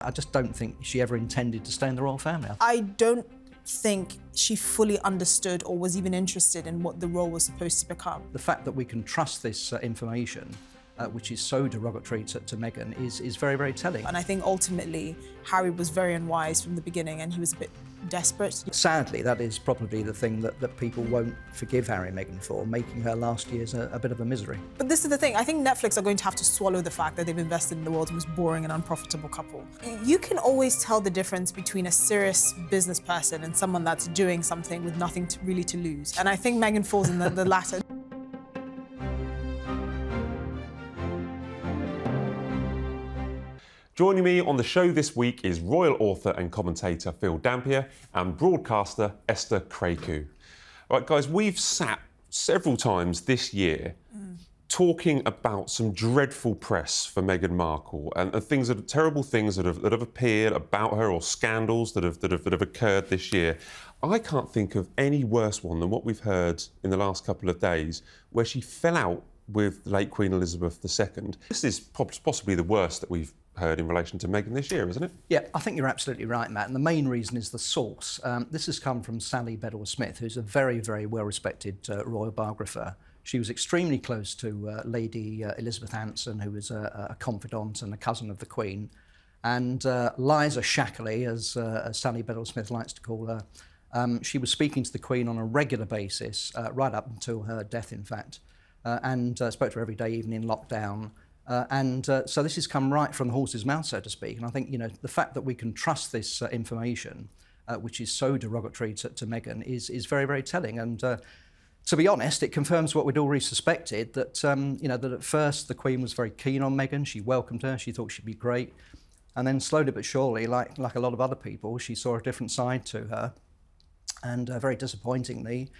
I just don't think she ever intended to stay in the royal family. I don't think she fully understood or was even interested in what the role was supposed to become. The fact that we can trust this information, which is so derogatory to Meghan, is very, very telling. And I think ultimately Harry was very unwise from the beginning, and he was a bit desperate. Sadly, that is probably the thing that people won't forgive Harry and Meghan for, making her last years a bit of a misery. But this is the thing, I think Netflix are going to have to swallow the fact that they've invested in the world's most boring and unprofitable couple. You can always tell the difference between a serious business person and someone that's doing something with nothing really to lose. And I think Meghan falls in the latter. Joining me on the show this week is Royal Author and Commentator Phil Dampier and broadcaster Esther Krakuer. Right, guys, we've sat several times this year talking about some dreadful press for Meghan Markle and terrible things that have appeared about her, or scandals that have occurred this year. I can't think of any worse one than what we've heard in the last couple of days, where she fell out with the late Queen Elizabeth II. This is possibly the worst that we've heard in relation to Meghan this year, isn't it? Yeah, I think you're absolutely right, Matt. And the main reason is the source. This has come from Sally Bedell-Smith, who's a very, very well-respected royal biographer. She was extremely close to Lady Elizabeth Anson, who was a confidant and a cousin of the Queen. And Liza Shackley, as Sally Bedell-Smith likes to call her, she was speaking to the Queen on a regular basis, right up until her death, in fact, and spoke to her every day, even in lockdown. So this has come right from the horse's mouth, so to speak. And I think, the fact that we can trust this information, which is so derogatory to Meghan, is very, very telling. And to be honest, it confirms what we'd already suspected, that, that at first the Queen was very keen on Meghan. She welcomed her. She thought she'd be great. And then slowly but surely, like a lot of other people, she saw a different side to her. And very disappointingly,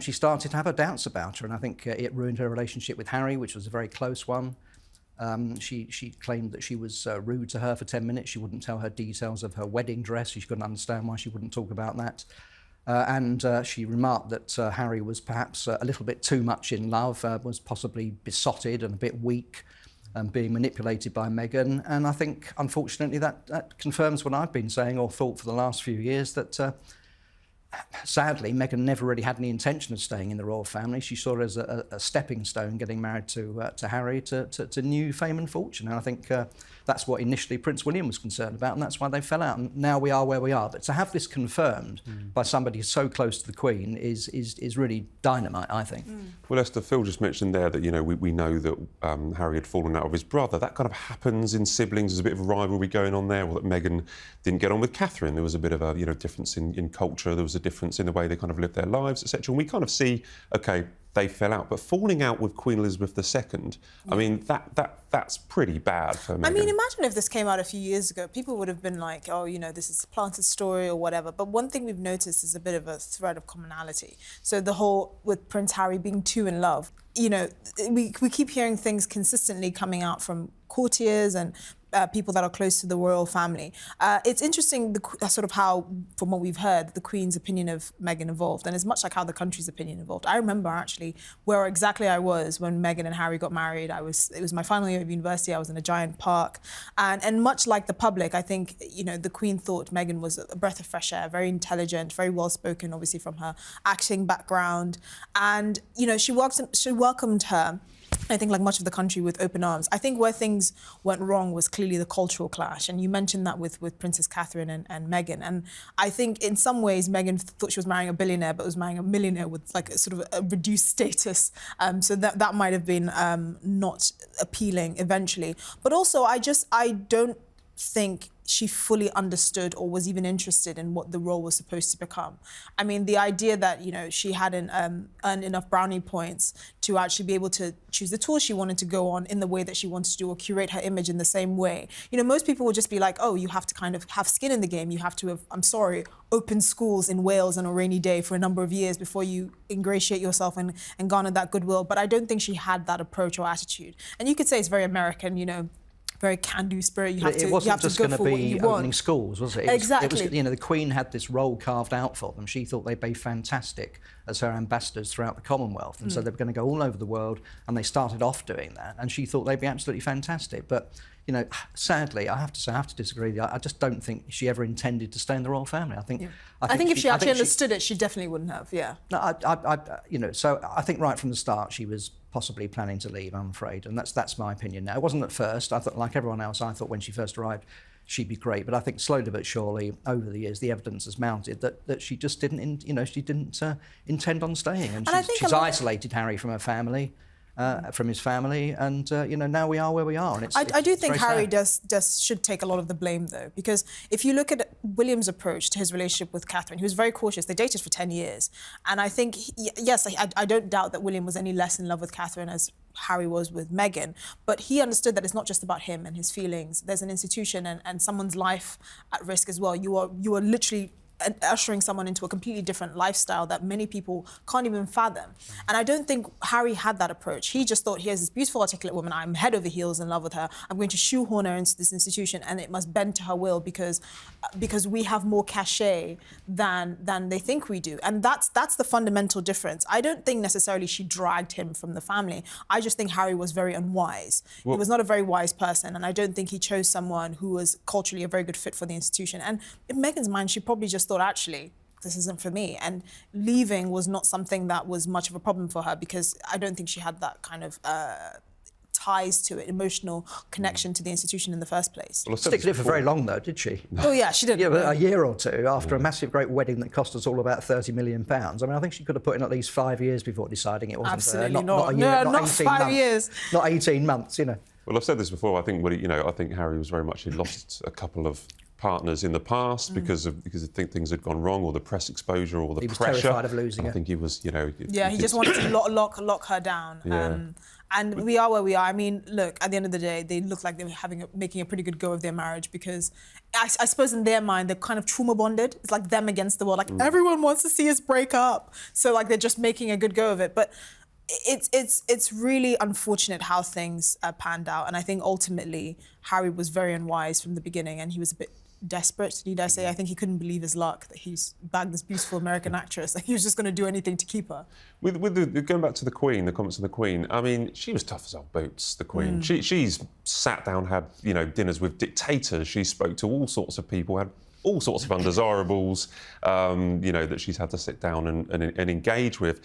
she started to have her doubts about her. And I think it ruined her relationship with Harry, which was a very close one. She claimed that she was rude to her for 10 minutes. She wouldn't tell her details of her wedding dress. She couldn't understand why she wouldn't talk about that. And she remarked that Harry was perhaps a little bit too much in love, was possibly besotted and a bit weak, being manipulated by Meghan. And I think, unfortunately, that confirms what I've been saying or thought for the last few years, that sadly, Meghan never really had any intention of staying in the royal family. She saw it as a stepping stone, getting married to Harry, to new fame and fortune. And I think that's what initially Prince William was concerned about, and that's why they fell out. And now we are where we are. But to have this confirmed by somebody so close to the Queen is really dynamite, I think. Well, Esther, Phil just mentioned there that, we know that Harry had fallen out with his brother. That kind of happens in siblings. There's a bit of a rivalry going on there, or that Meghan didn't get on with Catherine. There was a bit of a difference in culture. There was a difference in the way they kind of lived their lives, etc. And we kind of see, OK, they fell out. But falling out with Queen Elizabeth II, I mean, that's pretty bad for Meghan. I mean, imagine if this came out a few years ago. People would have been like, oh, this is a planted story or whatever. But one thing we've noticed is a bit of a thread of commonality. So the whole, with Prince Harry being too in love, we keep hearing things consistently coming out from courtiers and people that are close to the royal family. It's interesting sort of how, from what we've heard, the Queen's opinion of Meghan evolved, and it's much like how the country's opinion evolved. I remember actually where exactly I was when Meghan and Harry got married. It was my final year of university. I was in a giant park, and much like the public, I think the Queen thought Meghan was a breath of fresh air, very intelligent, very well spoken, obviously from her acting background, and she welcomed her, I think, like much of the country, with open arms. I think where things went wrong was clearly the cultural clash. And you mentioned that with Princess Catherine and Meghan. And I think in some ways, Meghan thought she was marrying a billionaire, but was marrying a millionaire with like a sort of a reduced status. So that might have been not appealing eventually. But also, I don't think she fully understood or was even interested in what the role was supposed to become. I mean, the idea that, she hadn't earned enough brownie points to actually be able to choose the tour she wanted to go on in the way that she wanted to do, or curate her image in the same way. Most people would just be like, oh, you have to kind of have skin in the game. You have to have, I'm sorry, open schools in Wales on a rainy day for a number of years before you ingratiate yourself and garner that goodwill. But I don't think she had that approach or attitude. And you could say it's very American, very can-do spirit. It wasn't just going to be opening schools, was it? Exactly. The Queen had this role carved out for them. She thought they'd be fantastic as her ambassadors throughout the Commonwealth, and so they were going to go all over the world, and they started off doing that, and she thought they'd be absolutely fantastic. But sadly, I have to say, I have to disagree. I just don't think she ever intended to stay in the royal family. I think if she actually understood it, she definitely wouldn't have. Yeah. No, so I think right from the start she was possibly planning to leave. I'm afraid, and that's my opinion now. It wasn't at first. I thought, like everyone else, I thought when she first arrived, she'd be great. But I think slowly but surely, over the years, the evidence has mounted that she just didn't, intend on staying, and she's isolated Harry from her family. From his family, and now we are where we are. And I do think Harry should take a lot of the blame, though, because if you look at William's approach to his relationship with Catherine, he was very cautious. They dated for 10 years, and I think I don't doubt that William was any less in love with Catherine as Harry was with Meghan, but he understood that it's not just about him and his feelings. There's an institution and someone's life at risk as well. You are literally ushering someone into a completely different lifestyle that many people can't even fathom. And I don't think Harry had that approach. He just thought, here's this beautiful, articulate woman, I'm head over heels in love with her, I'm going to shoehorn her into this institution and it must bend to her will because we have more cachet than they think we do. And that's the fundamental difference. I don't think necessarily she dragged him from the family. I just think Harry was very unwise. He was not a very wise person, and I don't think he chose someone who was culturally a very good fit for the institution. And in Meghan's mind, she probably just thought, actually, this isn't for me. And leaving was not something that was much of a problem for her because I don't think she had that kind of ties to it, emotional connection to the institution in the first place. Well, stick to it for very long, though, did she? Oh, yeah, she did. Yeah, a year or two after a massive, great wedding that cost us all about £30 million. I mean, I think she could have put in at least 5 years before deciding it wasn't Absolutely not a year, not 18 5 months. years. Not 18 months, Well, I've said this before. I think I think Harry was very much, he'd lost a couple of partners in the past because I think things had gone wrong, or the press exposure, or the pressure. He was terrified of losing her. I think he was, he just wanted to lock her down. Yeah. And we are where we are. I mean, look, at the end of the day, they look like they were making a pretty good go of their marriage because I suppose in their mind, they're kind of trauma bonded. It's like them against the world. Like everyone wants to see us break up. So like they're just making a good go of it. But it's really unfortunate how things panned out. And I think ultimately Harry was very unwise from the beginning, and he was a bit desperate, need I say. I think he couldn't believe his luck that he's bagged this beautiful American actress. Like, he was just going to do anything to keep her. Going back to the Queen, the comments of the Queen, I mean, she was tough as old boots, the Queen. She's sat down, had dinners with dictators. She spoke to all sorts of people, had all sorts of undesirables, that she's had to sit down and engage with.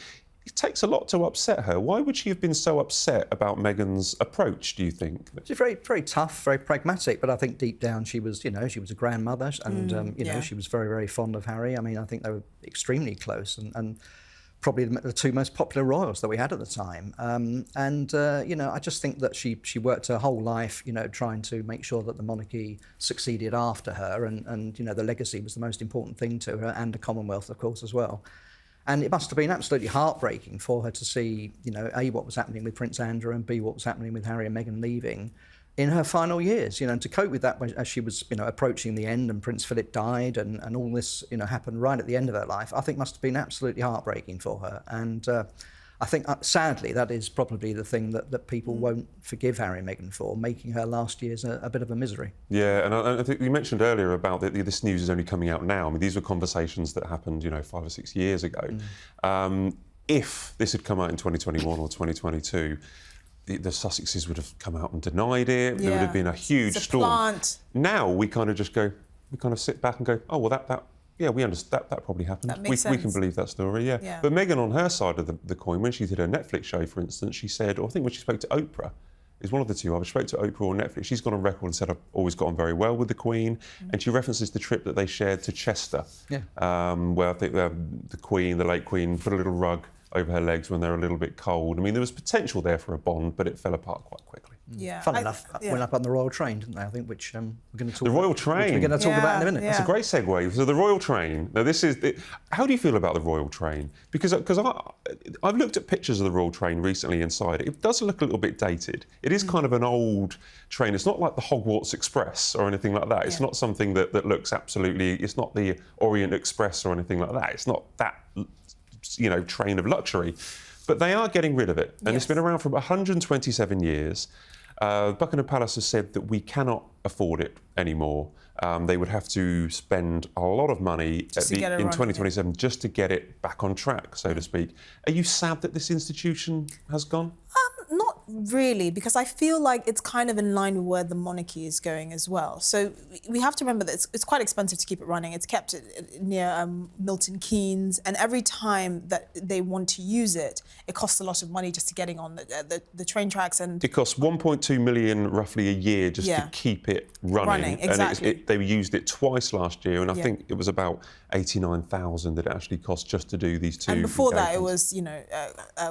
It takes a lot to upset her. Why would she have been so upset about Meghan's approach, do you think? She's very, very tough, very pragmatic, but I think deep down she was, she was a grandmother, and she was very, very fond of Harry. I mean, I think they were extremely close, and probably the two most popular royals that we had at the time. I just think that she worked her whole life, trying to make sure that the monarchy succeeded after her, and the legacy was the most important thing to her, and the Commonwealth, of course, as well. And it must have been absolutely heartbreaking for her to see, A, what was happening with Prince Andrew, and B, what was happening with Harry and Meghan leaving in her final years, and to cope with that as she was, approaching the end, and Prince Philip died, and all this, happened right at the end of her life, I think must have been absolutely heartbreaking for her. And I think, sadly, that is probably the thing that people won't forgive Harry and Meghan for, making her last years a bit of a misery. Yeah, and I think you mentioned earlier about this news is only coming out now. I mean, these were conversations that happened, 5 or 6 years ago. If this had come out in 2021 or 2022, the Sussexes would have come out and denied it. There would have been a huge storm. Plant. Now we kind of sit back and go, oh, well, yeah, we understand that probably happened. That makes sense. We can believe that story, yeah. But Meghan, on her side of the coin, when she did her Netflix show, for instance, she said, or I think when she spoke to Oprah, is one of the two. I spoke to Oprah or Netflix. She's gone on record and said, I've always got on very well with the Queen. And she references the trip that they shared to Chester, where I think the Queen, the late Queen, put a little rug over her legs when they're a little bit cold. I mean, there was potential there for a bond, but it fell apart quite quickly. Yeah. Fun enough, went up on the Royal Train, didn't they? I think, which we're going to talk about. The Royal Train? Which we're going to talk about in a minute. That's a great segue. So the Royal Train. Now, how do you feel about the Royal Train? Because I've looked at pictures of the Royal Train recently inside. It does look a little bit dated. It is kind of an old train. It's not like the Hogwarts Express or anything like that. It's not something that looks absolutely... It's not the Orient Express or anything like that. It's not that, train of luxury. But they are getting rid of it. And it's been around for 127 years. Buckingham Palace has said that we cannot afford it anymore. They would have to spend a lot of money in 2027 just to get it back on track, so to speak. Are you sad that this institution has gone? really, because I feel like it's kind of in line with where the monarchy is going as well. So we have to remember that it's quite expensive to keep it running. It's kept near Milton Keynes, and every time that they want to use it, it costs a lot of money just to getting on the train tracks. And it costs 1.2 million roughly a year just to keep it running. Exactly. And they used it twice last year, and I think it was about 89,000 that it actually cost just to do these two. And before that, it was, you know,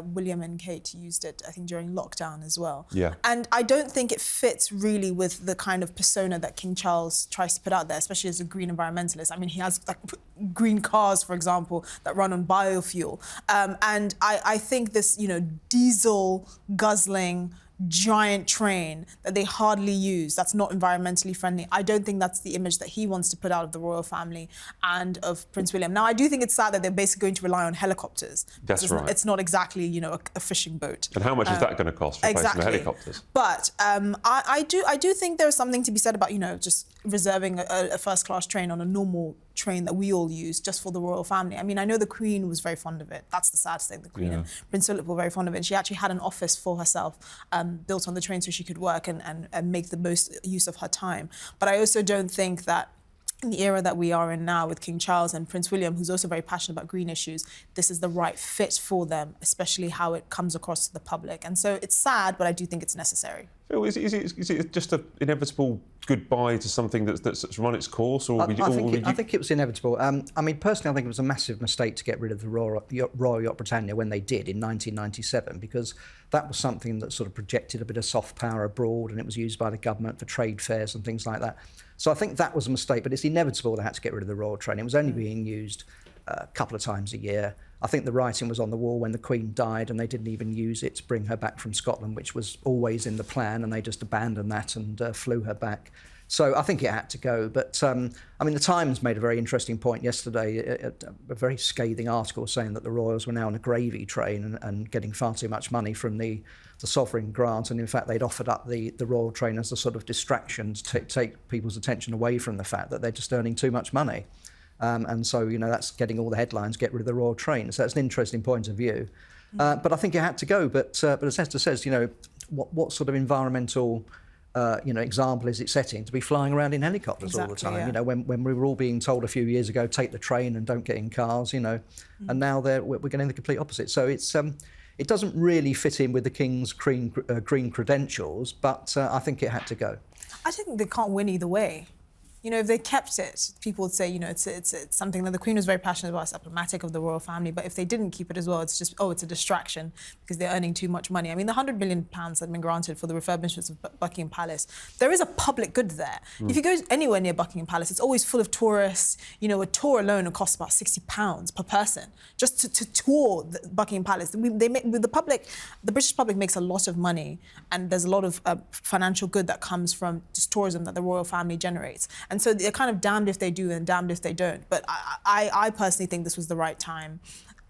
William and Kate used it, I think, during lockdown as well. Yeah. And I don't think it fits really with the kind of persona that King Charles tries to put out there, especially as a green environmentalist. I mean, he has like green cars, for example, that run on biofuel. And I think this, you know, diesel guzzling giant train that they hardly use, that's not environmentally friendly. I don't think that's the image that he wants to put out of the royal family and of Prince William. Now, I do think it's sad that they're basically going to rely on helicopters. That's right. It's not exactly, you know, a fishing boat. And how much is that going to cost, replacing the helicopters? But I do think there's something to be said about, you know, just reserving a first-class train on a normal train that we all use just for the royal family. I mean, I know the Queen was very fond of it. That's the sad thing. The Queen and Prince Philip were very fond of it. And she actually had an office for herself built on the train so she could work and make the most use of her time. But I also don't think that in the era that we are in now with King Charles and Prince William, who's also very passionate about green issues, this is the right fit for them, especially how it comes across to the public. And so it's sad, but I do think it's necessary. Phil, is it just an inevitable goodbye to something that's run its course? Or I think it was inevitable. I mean, personally, I think it was a massive mistake to get rid of the Royal Yacht Britannia when they did in 1997, because that was something that sort of projected a bit of soft power abroad, and it was used by the government for trade fairs and things like that. So I think that was a mistake, but it's inevitable they had to get rid of the Royal train. It was only being used a couple of times a year. I think the writing was on the wall when the Queen died, and they didn't even use it to bring her back from Scotland, which was always in the plan, and they just abandoned that and flew her back. So I think it had to go. But, I mean, the Times made a very interesting point yesterday, a very scathing article saying that the royals were now on a gravy train and getting far too much money from the sovereign grant. And in fact, they'd offered up the royal train as a sort of distraction to take people's attention away from the fact that they're just earning too much money. And so, you know, that's getting all the headlines, get rid of the royal train. So that's an interesting point of view. But I think it had to go. But as Esther says, you know, what sort of environmental example is it setting to be flying around in helicopters all the time? Yeah. You know, when we were all being told a few years ago, take the train and don't get in cars, you know, and now we're getting the complete opposite. So it doesn't really fit in with the King's green credentials, but I think it had to go. I think they can't win either way. You know, if they kept it, people would say, you know, it's something that the Queen was very passionate about, it's emblematic of the royal family. But if they didn't keep it as well, it's just, it's a distraction because they're earning too much money. I mean, the £100 million that have been granted for the refurbishments of Buckingham Palace, there is a public good there. If you go anywhere near Buckingham Palace, it's always full of tourists. You know, a tour alone will cost about £60 per person just to tour Buckingham Palace. The British public makes a lot of money, and there's a lot of financial good that comes from just tourism that the royal family generates. And so they're kind of damned if they do and damned if they don't. But I personally think this was the right time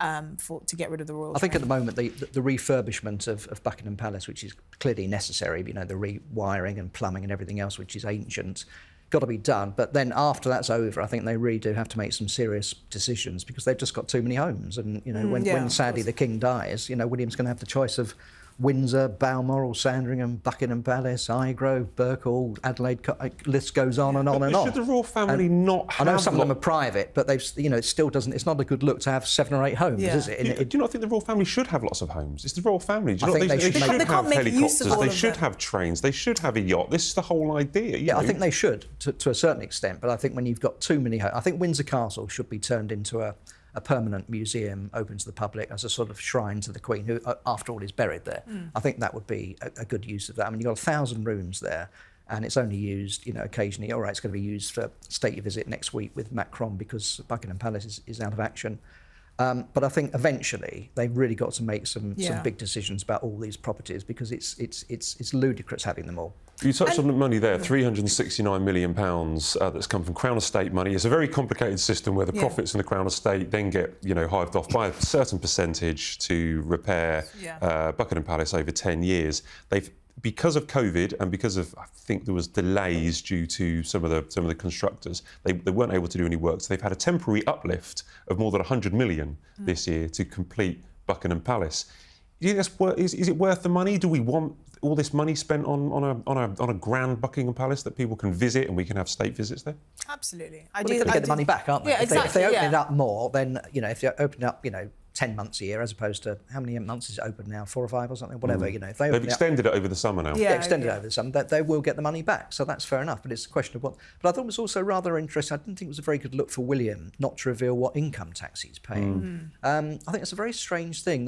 to get rid of the royal train. I think at the moment the refurbishment of Buckingham Palace, which is clearly necessary, you know, the rewiring and plumbing and everything else, which is ancient, got to be done. But then after that's over, I think they really do have to make some serious decisions because they've just got too many homes. And, you know, when sadly the King dies, you know, William's going to have the choice of Windsor, Balmoral, Sandringham, Buckingham Palace, Highgrove, Berkhall, Adelaide, list goes on and on and on. Should the royal family not have... I know some of them are private, but it still doesn't, it's not a good look to have 7 or 8 homes, is it? Do you not think the royal family should have lots of homes? It's the royal family. Do you I think they should have use of helicopters, all they of should them. have trains, they should have a yacht. This is the whole idea. You know? I think they should, to a certain extent, but I think when you've got too many... I think Windsor Castle should be turned into a permanent museum open to the public as a sort of shrine to the Queen, who, after all, is buried there. I think that would be a good use of that. I mean, you've got 1,000 rooms there, and it's only used, you know, occasionally. All right, it's going to be used for state visit next week with Macron because Buckingham Palace is out of action. But I think eventually they've really got to make some big decisions about all these properties because it's ludicrous having them all. You touched on the money there, £369 million that's come from Crown Estate money. It's a very complicated system where the profits in the Crown Estate then get, you know, hived off by a certain percentage to repair Buckingham Palace over 10 years. Because of COVID and because of, I think there was delays due to some of the constructors, they weren't able to do any work. So they've had a temporary uplift of more than 100 million this year to complete Buckingham Palace. Do you think is it worth the money? Do we want all this money spent on a grand Buckingham Palace that people can visit and we can have state visits there? Absolutely. They're going to get the money back, aren't they? Yeah, exactly. If they open it up more, then, if they open it up, 10 months a year as opposed to, how many months is it open now? 4 or 5 or something? Whatever, if they They've extended it over the summer now. Yeah, extended it over the summer. They will get the money back, so that's fair enough. But it's a question of what. But I thought it was also rather interesting. I didn't think it was a very good look for William not to reveal what income tax he's paying. I think it's a very strange thing.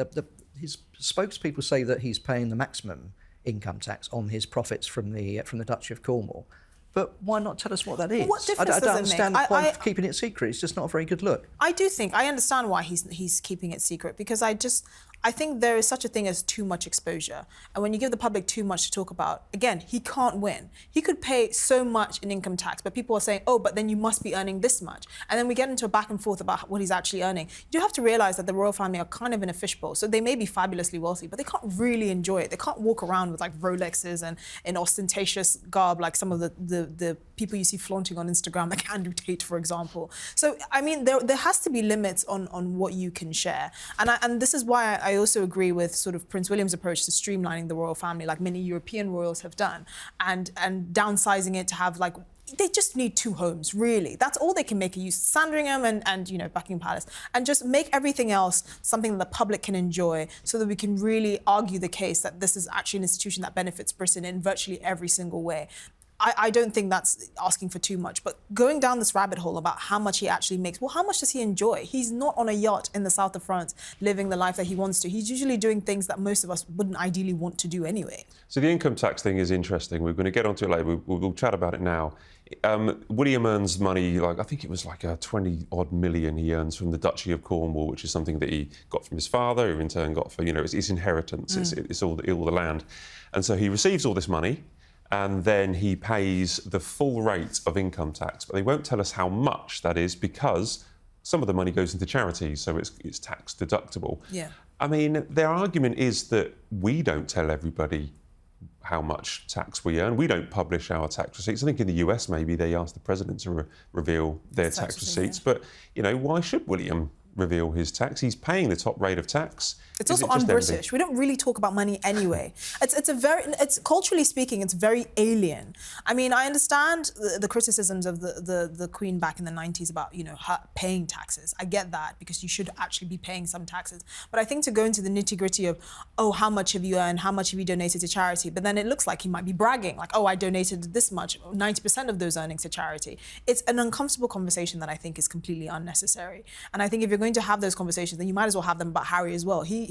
His spokespeople say that he's paying the maximum income tax on his profits from the Duchy of Cornwall. But why not tell us what that is? What difference I does don't it understand make? the point of keeping it secret. It's just not a very good look. I understand why he's keeping it secret, because I think there is such a thing as too much exposure. And when you give the public too much to talk about, again, he can't win. He could pay so much in income tax, but people are saying, oh, but then you must be earning this much. And then we get into a back and forth about what he's actually earning. You do have to realise that the royal family are kind of in a fishbowl. So they may be fabulously wealthy, but they can't really enjoy it. They can't walk around with like Rolexes and in ostentatious garb like some of the people you see flaunting on Instagram, like Andrew Tate, for example. So, I mean, there has to be limits on what you can share. And this is why I also agree with sort of Prince William's approach to streamlining the royal family, like many European royals have done, and downsizing it to have like, they just need 2 homes, really. That's all they can make a use. Sandringham and Buckingham Palace. And just make everything else something that the public can enjoy so that we can really argue the case that this is actually an institution that benefits Britain in virtually every single way. I don't think that's asking for too much, but going down this rabbit hole about how much he actually makes, well, how much does he enjoy? He's not on a yacht in the south of France living the life that he wants to. He's usually doing things that most of us wouldn't ideally want to do anyway. So the income tax thing is interesting. We're going to get onto it later. We'll chat about it now. William earns money, I think it was like a 20-odd million he earns from the Duchy of Cornwall, which is something that he got from his father, who in turn got for, it's his inheritance, it's all the land. And so he receives all this money, and then he pays the full rate of income tax. But they won't tell us how much that is because some of the money goes into charities, so it's tax deductible. Yeah. I mean, their argument is that we don't tell everybody how much tax we earn. We don't publish our tax receipts. I think in the US, maybe they ask the president to reveal their tax receipts. Yeah. But, why should William reveal his tax? He's paying the top rate of tax. It's also un-British. We don't really talk about money anyway. It's culturally speaking, it's very alien. I mean, I understand the criticisms of the Queen back in the 90s about, her paying taxes. I get that because you should actually be paying some taxes. But I think to go into the nitty-gritty of, oh, how much have you earned? How much have you donated to charity? But then it looks like he might be bragging, like, oh, I donated this much, 90% of those earnings to charity. It's an uncomfortable conversation that I think is completely unnecessary. And I think if you're going to have those conversations, then you might as well have them about Harry as well. He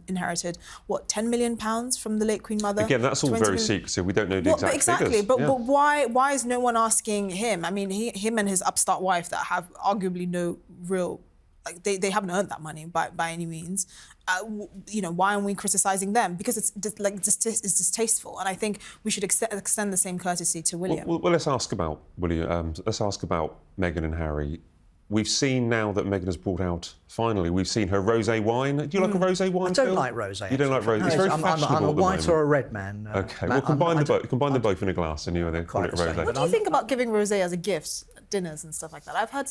inherited, what, £10 million from the late Queen Mother? Again, that's all very secretive. We don't know the exact exactly, figures. But why is no one asking him? I mean, him and his upstart wife that have arguably no real, like they haven't earned that money by any means. Why aren't we criticising them? Because it's distasteful, and I think we should extend the same courtesy to William. Well, let's ask about William. Let's ask about Meghan and Harry. We've seen now that Meghan has brought out, finally, we've seen her rosé wine. Do you like a rosé wine? I don't like rosé. You don't like rosé? No, it's very fashionable I'm a white at the or a red man. OK, well, combine them both in a glass and you call it rosé. What do you think about giving rosé as a gift at dinners and stuff like that? I've heard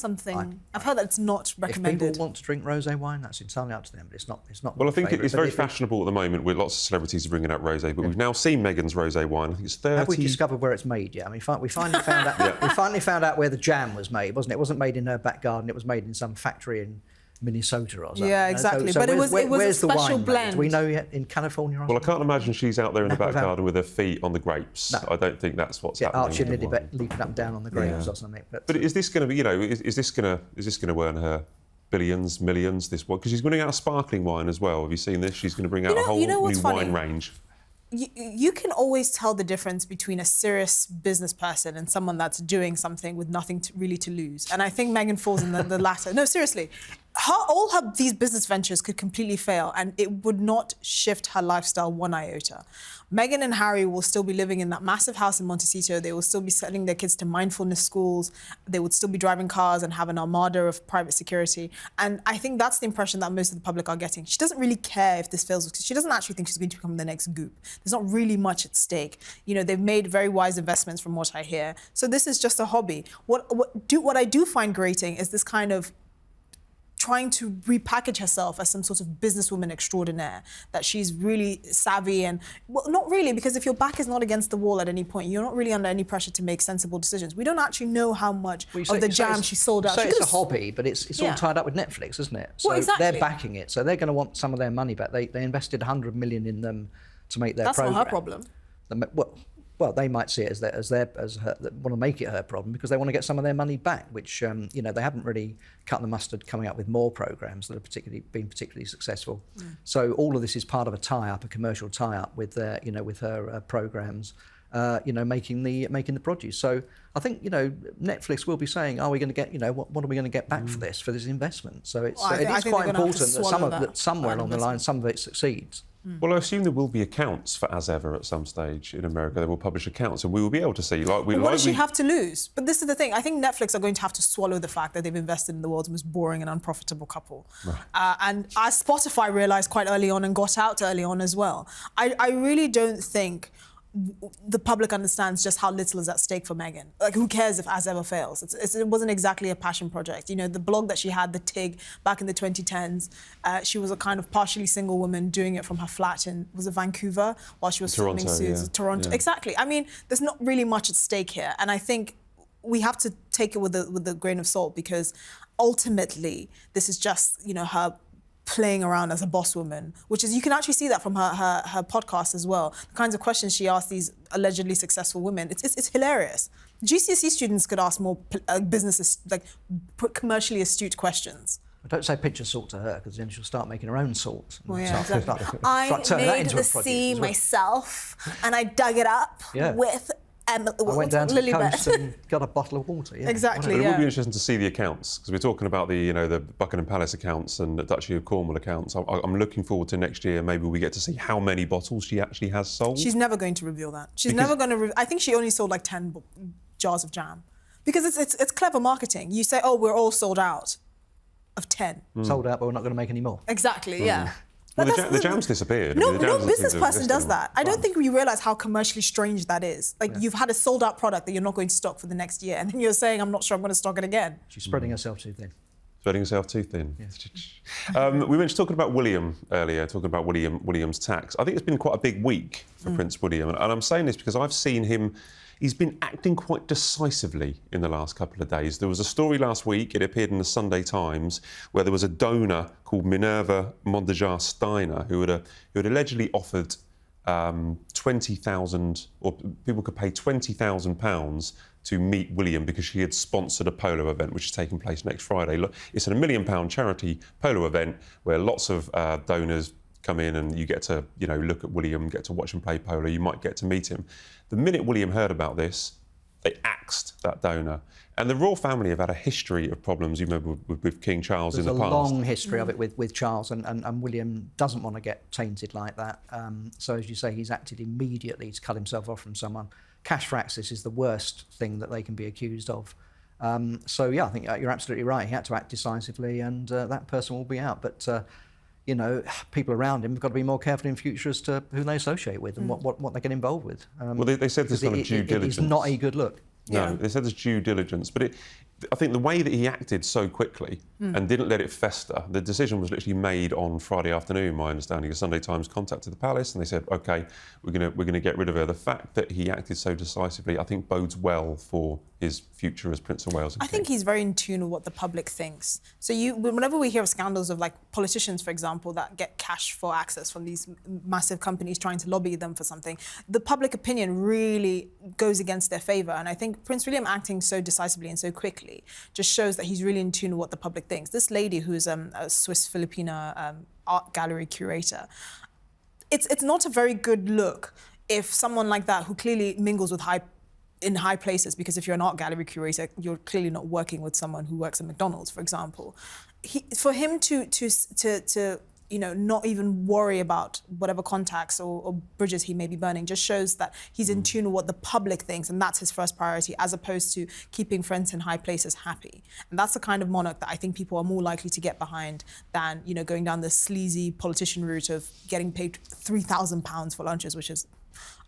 I've heard that it's not recommended. If people want to drink rosé wine, that's entirely up to them, but it's not. Well, I think it's very fashionable at the moment with lots of celebrities bringing out rosé, but we've now seen Meghan's rosé wine. I think it's 30... Have we discovered where it's made yet? I mean, we finally found out. We finally found out where the jam was made, wasn't it? It wasn't made in her back garden. It was made in some factory in Minnesota or something. Yeah, exactly. So but it was a special blend. Do we know yet in California? Well, I can't imagine she's out there in the back garden with her feet on the grapes. No. I don't think that's what's happening. Archie and Lily leaping up and down on the grapes or something. But is this going to be? Is this going to earn her billions, millions? This one, because she's bringing out a sparkling wine as well. Have you seen this? She's going to bring out a whole new wine range. You can always tell the difference between a serious business person and someone that's doing something with nothing really to lose. And I think Meghan falls in the latter. No, seriously. These business ventures could completely fail and it would not shift her lifestyle one iota. Meghan and Harry will still be living in that massive house in Montecito. They will still be sending their kids to mindfulness schools. They would still be driving cars and have an armada of private security. And I think that's the impression that most of the public are getting. She doesn't really care if this fails because she doesn't actually think she's going to become the next Goop. There's not really much at stake. They've made very wise investments from what I hear. So this is just a hobby. What I do find grating is this kind of trying to repackage herself as some sort of businesswoman extraordinaire, that she's really savvy and, well, not really, because if your back is not against the wall at any point, you're not really under any pressure to make sensible decisions. We don't actually know how much of the jam she sold out. So it's a hobby, but it's all tied up with Netflix, isn't it? So exactly. They're backing it, so they're going to want some of their money back. They invested 100 million in them to make their program. That's not her problem. Well, they might see it as her, want to make it her problem because they want to get some of their money back, which they haven't really cut the mustard coming up with more programs that have been particularly successful. So all of this is part of a tie-up, a commercial tie-up with their, with her programs, making the produce. So I think Netflix will be saying, are we going to get, what are we going to get back for this investment? So it's it is quite important that somewhere along the line some of it succeeds. Well, I assume there will be accounts for As Ever at some stage in America. They will publish accounts, and we will be able to see. What does she have to lose? But this is the thing. I think Netflix are going to have to swallow the fact that they've invested in the world's most boring and unprofitable couple. Right. And as Spotify realised quite early on and got out early on as well, I really don't think the public understands just how little is at stake for Meghan. Like, who cares if As Ever fails? It wasn't exactly a passion project. The blog that she had, The Tig, back in the 2010s, she was a kind of partially single woman doing it from her flat in, was it Vancouver? While she was filming Suits. Toronto. Yeah. Exactly. I mean, there's not really much at stake here. And I think we have to take it with a grain of salt, because ultimately, this is just, her playing around as a boss woman, which is, you can actually see that from her podcast as well. The kinds of questions she asks these allegedly successful women, it's hilarious. GCSE students could ask more commercially astute questions. Don't say pinch of salt to her, because then she'll start making her own salt. Well, yeah, exactly. I made the sea myself, and I dug it up with I went down to the coast and got a bottle of water. Yeah. Exactly. But it will be interesting to see the accounts, because we're talking about the Buckingham Palace accounts and the Duchy of Cornwall accounts. I'm looking forward to next year. Maybe we get to see how many bottles she actually has sold. She's never going to reveal that. She's never going to. I think she only sold like 10 jars of jam, because it's clever marketing. You say, oh, we're all sold out of 10. Sold out, but we're not going to make any more. Exactly. Yeah. Well, the jam's disappeared. No business person does that. I don't think we realise how commercially strange that is. Like, you've had a sold-out product that you're not going to stock for the next year, and then you're saying, I'm not sure I'm going to stock it again. She's spreading herself too thin. Spreading herself too thin. Yeah. We mentioned talking about William earlier, talking about William's tax. I think it's been quite a big week for Prince William, and I'm saying this because I've seen him. He's been acting quite decisively in the last couple of days. There was a story last week, it appeared in the Sunday Times, where there was a donor called Minerva Mondejar Steiner who had allegedly offered 20,000, or people could pay £20,000 to meet William because she had sponsored a polo event which is taking place next Friday. Look, it's a £1 million charity polo event where lots of donors come in and you get to, look at William, get to watch him play polo, you might get to meet him. The minute William heard about this, they axed that donor. And the royal family have had a history of problems, you remember, with King Charles in the past. There's a long history of it with Charles, and William doesn't want to get tainted like that. So, as you say, he's acted immediately to cut himself off from someone. Cash for access is the worst thing that they can be accused of. So, yeah, I think you're absolutely right. He had to act decisively, and that person will be out. But people around him have got to be more careful in future as to who they associate with and what they get involved with. Well, they said there's kind of due diligence. It's not a good look. No, they said there's due diligence, but I think the way that he acted so quickly and didn't let it fester, the decision was literally made on Friday afternoon, my understanding. The Sunday Times contacted the palace and they said, OK, we're gonna get rid of her. The fact that he acted so decisively, I think, bodes well for his future as Prince of Wales. I think he's very in tune with what the public thinks. So whenever we hear of scandals of, like, politicians, for example, that get cash for access from these massive companies trying to lobby them for something, the public opinion really goes against their favour. And I think Prince William acting so decisively and so quickly just shows that he's really in tune with what the public thinks. This lady who's a Swiss-Filipina art gallery curator, it's not a very good look if someone like that, who clearly mingles with in high places, because if you're an art gallery curator, you're clearly not working with someone who works at McDonald's, for example. For him to not even worry about whatever contacts or bridges he may be burning just shows that he's in tune with what the public thinks, and that's his first priority, as opposed to keeping friends in high places happy. And that's the kind of monarch that I think people are more likely to get behind than, going down the sleazy politician route of getting paid £3,000 for lunches, which is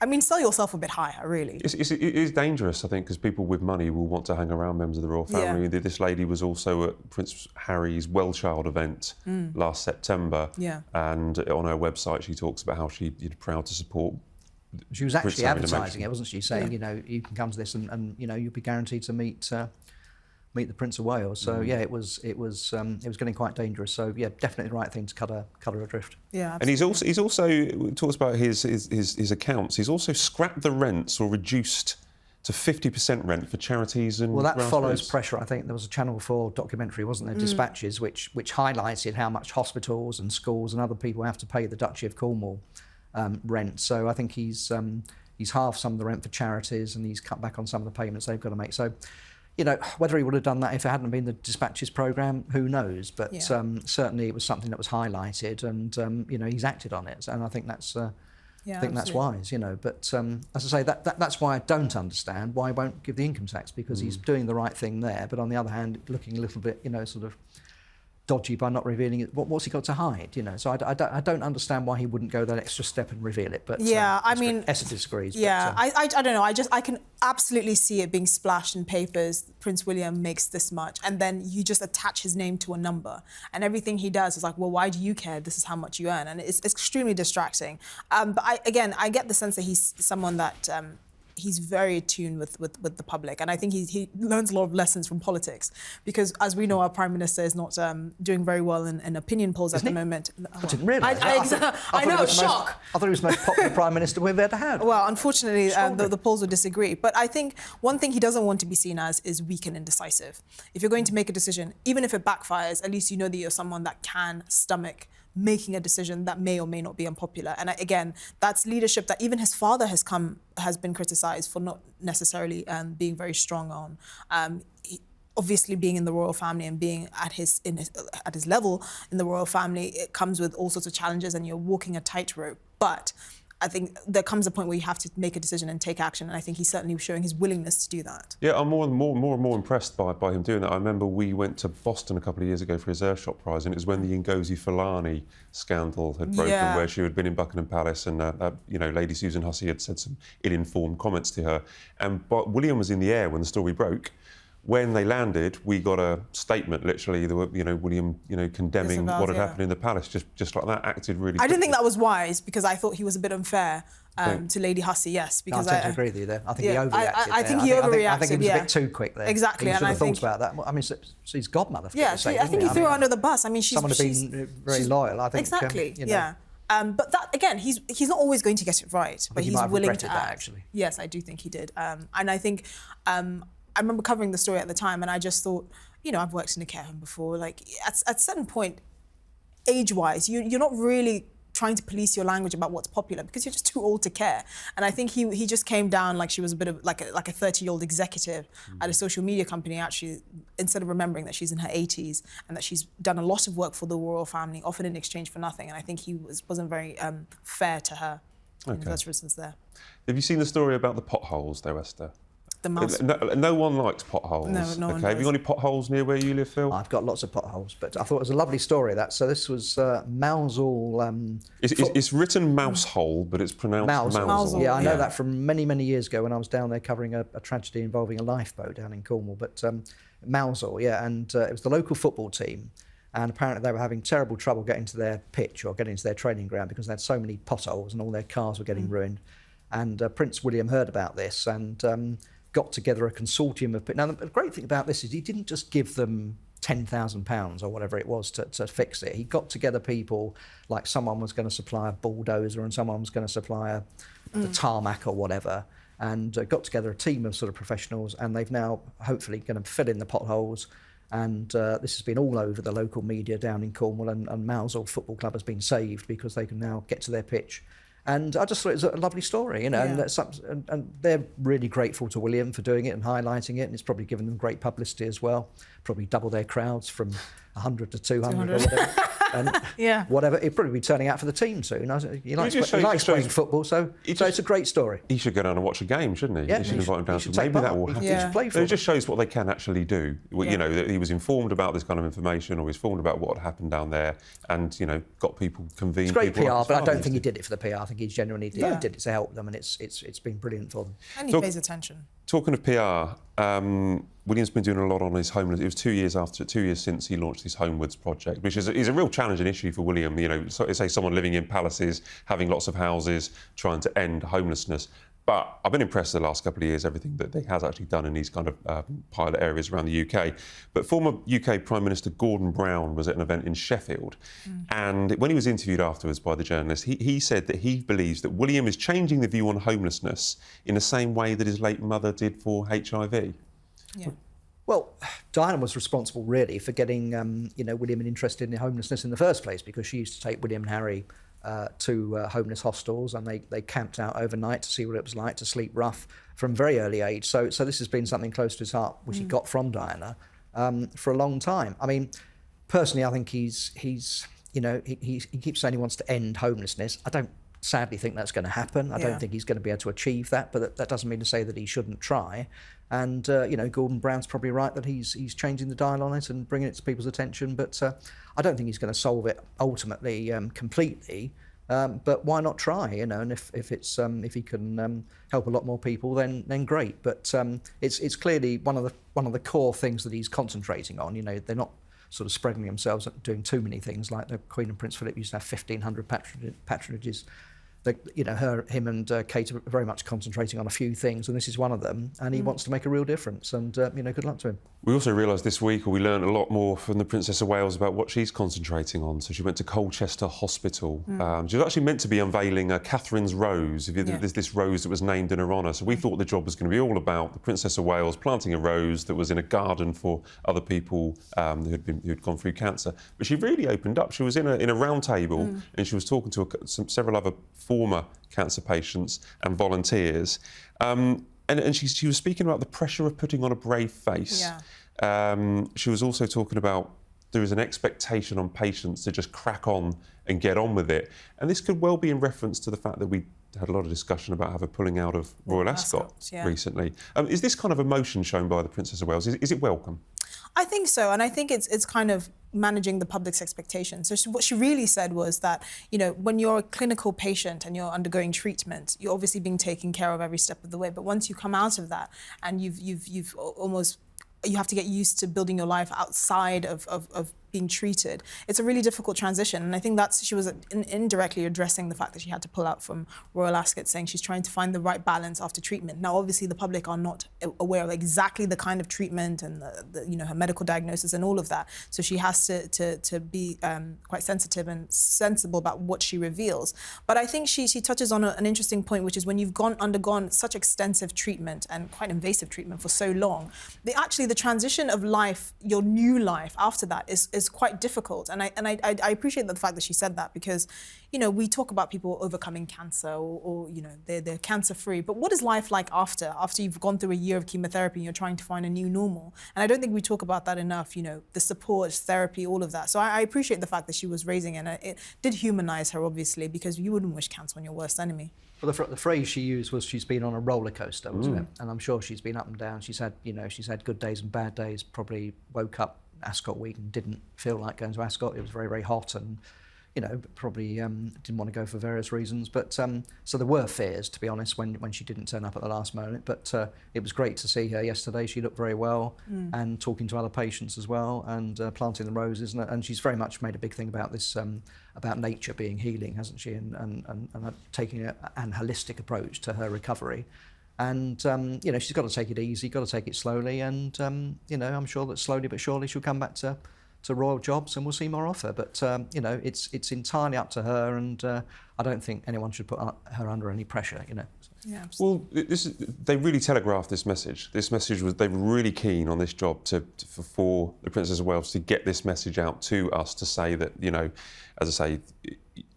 I mean, sell yourself a bit higher, really. It is dangerous, I think, because people with money will want to hang around members of the royal family. Yeah. This lady was also at Prince Harry's Wellchild event last September, Yeah. and on her website she talks about how she's proud to support. She was actually Prince Harry advertising it, wasn't she? Saying, you know, you can come to this and you know, you'll be guaranteed to meet the Prince of Wales. So yeah, it was getting quite dangerous. So yeah, definitely the right thing to cut her adrift. Yeah, And he's also talks about his accounts. He's also scrapped the rents or reduced to 50% rent for charities and. Well, that grassroots. follows pressure. I think there was a Channel 4 documentary, wasn't there, Dispatches, which highlighted how much hospitals and schools and other people have to pay the Duchy of Cornwall rent. So I think he's halved some of the rent for charities and he's cut back on some of the payments they've got to make. So, you know, whether he would have done that if it hadn't been the Dispatches programme, who knows? But certainly it was something that was highlighted, and you know, he's acted on it, and I think that's that's wise, you know. But as I say, that's why I don't understand why he won't give the income tax, because he's doing the right thing there, but on the other hand, looking a little bit, you know, sort of dodgy by not revealing it. What's he got to hide, you know? So I don't understand why he wouldn't go that extra step and reveal it. But yeah, I mean, Esther disagrees. Yeah, but, I don't know. I can absolutely see it being splashed in papers. Prince William makes this much, and then you just attach his name to a number, and everything he does is like, well, why do you care? This is how much you earn, and it's extremely distracting. But I get the sense that he's someone that. He's very attuned with the public, and I think he learns a lot of lessons from politics, because as we know, our Prime Minister is not doing very well in opinion polls at the moment. I didn't realise. I know, shock. I thought he was the most popular Prime Minister we've ever had. Well, unfortunately, the polls would disagree. But I think one thing he doesn't want to be seen as is weak and indecisive. If you're going to make a decision, even if it backfires, at least you know that you're someone that can stomach making a decision that may or may not be unpopular. And again, that's leadership that even his father has been criticised for not necessarily being very strong on. Obviously, being in the royal family and being at his level in the royal family, it comes with all sorts of challenges, and you're walking a tightrope. But I think there comes a point where you have to make a decision and take action, and I think he's certainly showing his willingness to do that. Yeah, I'm more and more impressed by him doing that. I remember we went to Boston a couple of years ago for his Earthshot Prize, and it was when the Ngozi Fulani scandal had broken, where she had been in Buckingham Palace, and you know, Lady Susan Hussey had said some ill-informed comments to her, but William was in the air when the story broke. When they landed, we got a statement, literally, you know, William, you know, condemning what had happened in the palace, just like that, acted really quickly. I didn't think that was wise, because I thought he was a bit unfair to Lady Hussey, yes. Because I tend to agree with you there. I think he overreacted. I think he overreacted, I think he was a bit too quick there. Exactly. He should and have I thought think, about that. I mean, she's godmother, for yeah, I think he threw her under the bus. I mean, someone had been very loyal, I think. Exactly, you know. yeah. But that, again, he's not always going to get it right, but he's willing to act. That, actually. Yes, I do think he did. And I think... I remember covering the story at the time, and I just thought, you know, I've worked in a care home before. Like, at a certain point, age-wise, you're not really trying to police your language about what's popular, because you're just too old to care. And I think he just came down like she was a bit of like a 30-year-old executive at a social media company, actually, instead of remembering that she's in her 80s and that she's done a lot of work for the royal family, often in exchange for nothing. And I think he wasn't very fair to her in those instances there. Have you seen the story about the potholes, though, Esther? The mouse. No one likes potholes. No one okay. Have you got any potholes near where you live, Phil? I've got lots of potholes, but I thought it was a lovely story. So this was Mousehole. It's written Mousehole, but it's pronounced Mousehole. Yeah, I know that from many, many years ago when I was down there covering a tragedy involving a lifeboat down in Cornwall. But Mousehole, yeah, and it was the local football team. And apparently they were having terrible trouble getting to their pitch or getting to their training ground because they had so many potholes and all their cars were getting ruined. And Prince William heard about this and got together a consortium of... Now, the great thing about this is he didn't just give them £10,000 or whatever it was to fix it. He got together people, like someone was going to supply a bulldozer and someone was going to supply the tarmac or whatever, and got together a team of sort of professionals, and they've now hopefully going to fill in the potholes. And this has been all over the local media down in Cornwall, and Mousehole Football Club has been saved because they can now get to their pitch. And I just thought it was a lovely story, you know, and they're really grateful to William for doing it and highlighting it, and it's probably given them great publicity as well. Probably double their crowds from 100 to 200 or whatever. And Yeah. whatever, he'll probably be turning out for the team soon. He likes playing football, so it's a great story. He should go down and watch a game, shouldn't he? Yeah, he should invite him down. should Maybe take that part. will He happen. should play for It them. just shows what they can actually do. Yeah. You know, that he was informed about this kind of information, or was informed about what had happened down there, and, you know, got people convened. It's great people PR, like but I his don't father think he did. did it for the PR. I think he genuinely did it to help them, and it's been brilliant for them. And he pays attention. Talking of PR, William's been doing a lot on his homeless. It was 2 years since he launched his Homewards project, which is a real challenging issue for William. You know, say someone living in palaces, having lots of houses, trying to end homelessness. But I've been impressed the last couple of years, everything that he has actually done in these kind of pilot areas around the UK. But former UK Prime Minister Gordon Brown was at an event in Sheffield. And when he was interviewed afterwards by the journalist, he said that he believes that William is changing the view on homelessness in the same way that his late mother did for HIV. Yeah. Well, Diana was responsible really for getting William interested in homelessness in the first place, because she used to take William and Harry to homeless hostels, and they camped out overnight to see what it was like to sleep rough from very early age. So this has been something close to his heart, which he got from Diana for a long time. I mean, personally, I think he keeps saying he wants to end homelessness. I don't sadly think that's going to happen. I don't think he's going to be able to achieve that, but that doesn't mean to say that he shouldn't try. And Gordon Brown's probably right that he's changing the dial on it and bringing it to people's attention. But I don't think he's going to solve it ultimately completely. But why not try? You know, and if he can help a lot more people, then great. But it's clearly one of the core things that he's concentrating on. You know, they're not sort of spreading themselves and doing too many things. Like the Queen and Prince Philip used to have 1,500 patronages. Him and Kate are very much concentrating on a few things, and this is one of them. And he wants to make a real difference. And good luck to him. We also realised this week, or we learned a lot more from the Princess of Wales about what she's concentrating on. So she went to Colchester Hospital. She was actually meant to be unveiling Catherine's Rose. There's this rose that was named in her honour. So we thought the job was going to be all about the Princess of Wales planting a rose that was in a garden for other people who'd gone through cancer. But she really opened up. She was in a round table and she was talking to several other former cancer patients and volunteers. And she was speaking about the pressure of putting on a brave face. She was also talking about there is an expectation on patients to just crack on and get on with it. And this could well be in reference to the fact that we had a lot of discussion about her pulling out of Royal Ascot recently. Is this kind of emotion shown by the Princess of Wales? Is it welcome? I think so, and I think it's kind of managing the public's expectations. So what she really said was that, when you're a clinical patient and you're undergoing treatment, you're obviously being taken care of every step of the way. But once you come out of that and you have to get used to building your life outside of being treated. It's a really difficult transition, and I think she was indirectly addressing the fact that she had to pull out from Royal Ascot, saying she's trying to find the right balance after treatment. Now, obviously, the public are not aware of exactly the kind of treatment and her medical diagnosis and all of that. So she has to be quite sensitive and sensible about what she reveals. But I think she touches on an interesting point, which is when you've undergone such extensive treatment and quite invasive treatment for so long, the transition of life, your new life after that is quite difficult. And I appreciate the fact that she said that, because, we talk about people overcoming cancer or they're cancer-free. But what is life like after you've gone through a year of chemotherapy and you're trying to find a new normal? And I don't think we talk about that enough, the support, therapy, all of that. So I appreciate the fact that she was raising it. And it did humanize her, obviously, because you wouldn't wish cancer on your worst enemy. Well, the phrase she used was she's been on a roller coaster, wasn't it? And I'm sure she's been up and down. She's had good days and bad days. Probably woke up Ascot week and didn't feel like going to Ascot. It was very, very hot, and probably didn't want to go for various reasons. But so there were fears, to be honest, when she didn't turn up at the last moment. But it was great to see her yesterday. She looked very well, and talking to other patients as well, and planting the roses. And she's very much made a big thing about this, about nature being healing, hasn't she? And taking an holistic approach to her recovery. And she's got to take it easy, got to take it slowly, and I'm sure that slowly but surely she'll come back to royal jobs, and we'll see more of her. But it's entirely up to her, and I don't think anyone should put her under any pressure. Yeah, well, they really telegraphed this message. This message was, they were really keen on this job for the Princess of Wales to get this message out to us, to say that, as I say,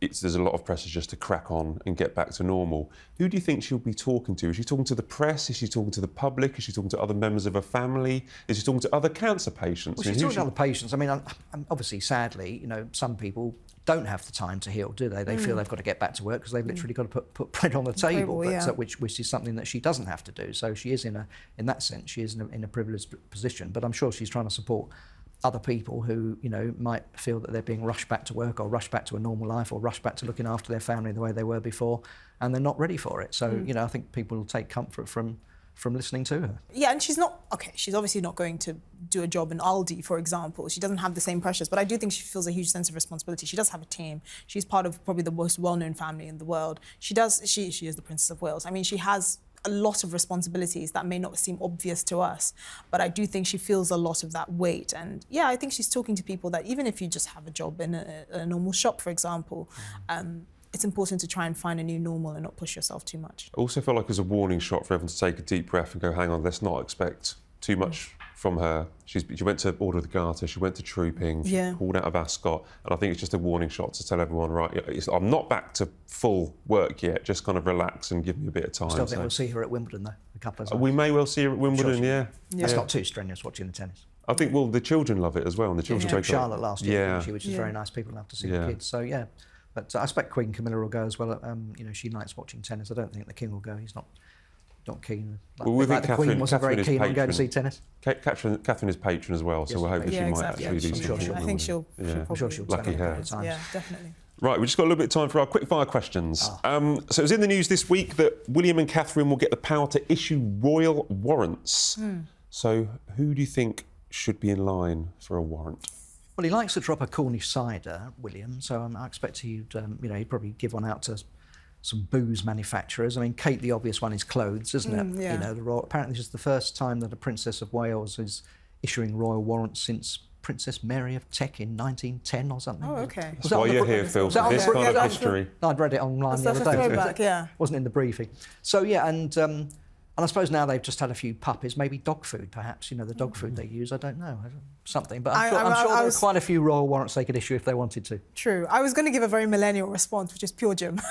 there's a lot of pressure just to crack on and get back to normal. Who do you think she'll be talking to? Is she talking to the press? Is she talking to the public? Is she talking to other members of her family? Is she talking to other cancer patients? Well, she's talking to other patients. I mean, obviously, sadly, you know, some people don't have the time to heal, do they? They feel they've got to get back to work because they've literally got to put bread on the table, which is something that she doesn't have to do. So she is in that sense, she is in a privileged position. But I'm sure she's trying to support other people who, you know, might feel that they're being rushed back to work or rushed back to a normal life or rushed back to looking after their family the way they were before, and they're not ready for it. So, you know, I think people will take comfort from listening to her. Yeah, and she's obviously not going to do a job in Aldi, for example. She doesn't have the same pressures, but I do think she feels a huge sense of responsibility. She does have a team. She's part of probably the most well-known family in the world. She is the Princess of Wales. I mean, she has a lot of responsibilities that may not seem obvious to us, but I do think she feels a lot of that weight. And yeah, I think she's talking to people that even if you just have a job in a normal shop, for example, it's important to try and find a new normal and not push yourself too much. I also feel like it's a warning shot for everyone to take a deep breath and go, hang on, let's not expect too much from her. She went to Order of the Garter, she went to trooping, she pulled out of Ascot, and I think it's just a warning shot to tell everyone, right, I'm not back to full work yet, just kind of relax and give me a bit of time. Still think we'll see her at Wimbledon, though, a couple of times. We may well see her at Wimbledon, yeah. That's not too strenuous watching the tennis. I think, well, the children love it as well, and the children took Charlotte last year, which is very nice. People love to see the kids, so yeah. But I expect Queen Camilla will go as well. You know, she likes watching tennis. I don't think the King will go. He's not keen. Like the Queen wasn't very keen on going to see tennis. Catherine is patron as well, so we're hoping she might actually do something. I think she'll probably. Lucky her. Yeah, definitely. Right, we've just got a little bit of time for our quick-fire questions. So it was in the news this week that William and Catherine will get the power to issue royal warrants. So who do you think should be in line for a warrant? Well, he likes to drop a Cornish cider, William, so I expect he'd probably give one out to some booze manufacturers. I mean, Kate, the obvious one is clothes, isn't it? Yeah. You know, apparently this is the first time that a Princess of Wales is issuing royal warrants since Princess Mary of Teck in 1910 or something. Oh, OK. That's why you're here, Phil, for this kind of history. I'd read it online the other day. Throwback, yeah. Wasn't in the briefing. So, yeah, and I suppose now they've just had a few puppies, maybe dog food, perhaps. You know, the dog food they use, I don't know, something. But I'm sure there are quite a few royal warrants they could issue if they wanted to. True. I was going to give a very millennial response, which is Pure Gym.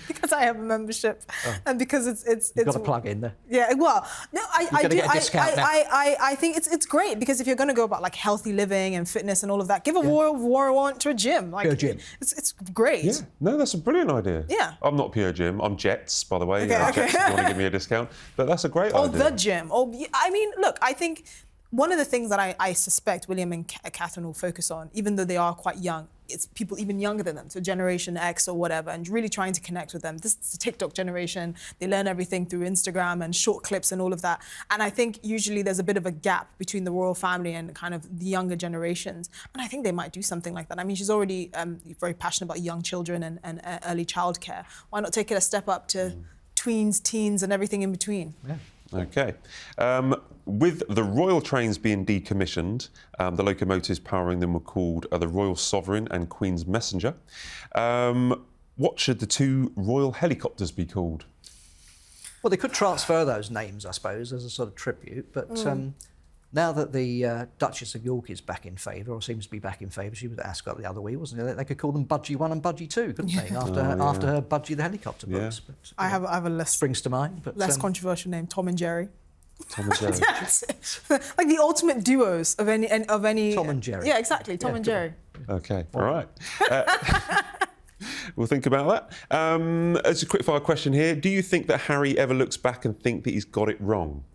because I have a membership, and because it's You've got a plug in there. Yeah, well, no, I do. Get a discount now. I think it's great because if you're going to go about like healthy living and fitness and all of that, give a royal warrant to a gym. Like, Pure Gym. It's great. Yeah, no, that's a brilliant idea. Yeah. I'm not Pure Gym. I'm Jets, by the way. Okay. Jets, if you want to give me a discount, but that's a great idea. Or the gym. I mean, look, I think one of the things that I suspect William and Catherine will focus on, even though they are quite young, it's people even younger than them, so Generation X or whatever, and really trying to connect with them. This is the TikTok generation. They learn everything through Instagram and short clips and all of that. And I think usually there's a bit of a gap between the royal family and kind of the younger generations. And I think they might do something like that. I mean, she's already very passionate about young children and early childcare. Why not take it a step up to tweens, teens, and everything in between? Yeah. OK. With the royal trains being decommissioned, the locomotives powering them were called the Royal Sovereign and Queen's Messenger. What should the two royal helicopters be called? Well, they could transfer those names, I suppose, as a sort of tribute. But now that the Duchess of York is back in favour, or seems to be back in favour, she was at Ascot the other week, wasn't it? They could call them Budgie 1 and Budgie 2, couldn't they? After her Budgie the helicopter books. But, I have a less springs to mind. But, less controversial name, Tom and Jerry. Tom and Jerry. Like the ultimate duos of any. Tom and Jerry. Yeah, exactly. Tom and Jerry. OK, all right. We'll think about that. As a quick-fire question here, do you think that Harry ever looks back and think that he's got it wrong?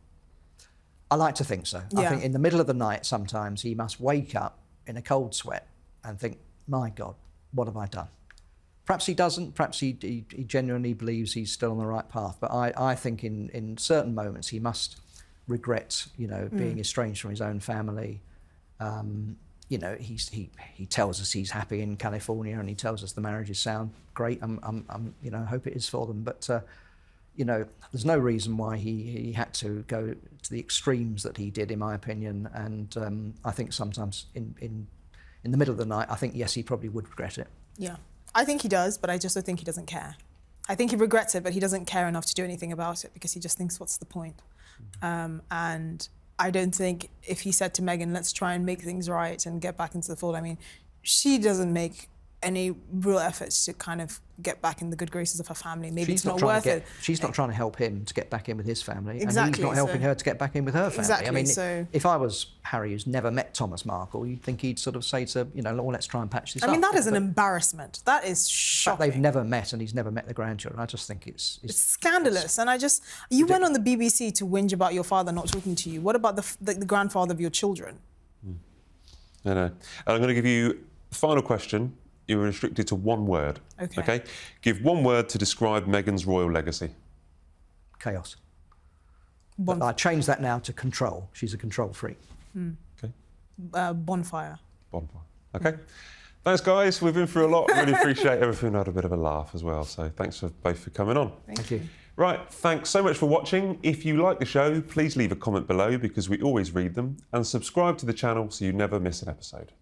I like to think so. Yeah. I think in the middle of the night sometimes he must wake up in a cold sweat and think, my God, what have I done? Perhaps he doesn't, perhaps he genuinely believes he's still on the right path, but I think in certain moments he must regret, being estranged from his own family. He tells us he's happy in California and he tells us the marriages sound great. I hope it is for them, but there's no reason why he had to go to the extremes that he did, in my opinion. And I think sometimes in the middle of the night, I think, yes, he probably would regret it. Yeah, I think he does, but I just don't think he doesn't care. I think he regrets it, but he doesn't care enough to do anything about it because he just thinks, what's the point? And I don't think if he said to Meghan, let's try and make things right and get back into the fold, I mean, she doesn't make any real efforts to kind of get back in the good graces of her family. Maybe it's not worth it. She's not trying to help him to get back in with his family, Exactly, and he's not helping her to get back in with her family. Exactly, I mean, so if I was Harry, who's never met Thomas Markle, you'd think he'd sort of say to, you know, well, let's try and patch this up. I mean, that is an But embarrassment. That is the fact shocking. they've never met and he's never met the grandchildren, I just think it's scandalous. And you went on the BBC to whinge about your father not talking to you. What about the grandfather of your children? I know. And I'm going to give you the final question. You're restricted to one word. Okay. Give one word to describe Meghan's royal legacy. chaos. But I changed that now to control. She's a control freak. Okay. Bonfire. Bonfire. Okay. Thanks, guys. We've been through a lot. Really appreciate everything. I had a bit of a laugh as well. So thanks for both for coming on. Thank you. Right, thanks so much for watching. If you like the show, please leave a comment below because we always read them, and subscribe to the channel so you never miss an episode.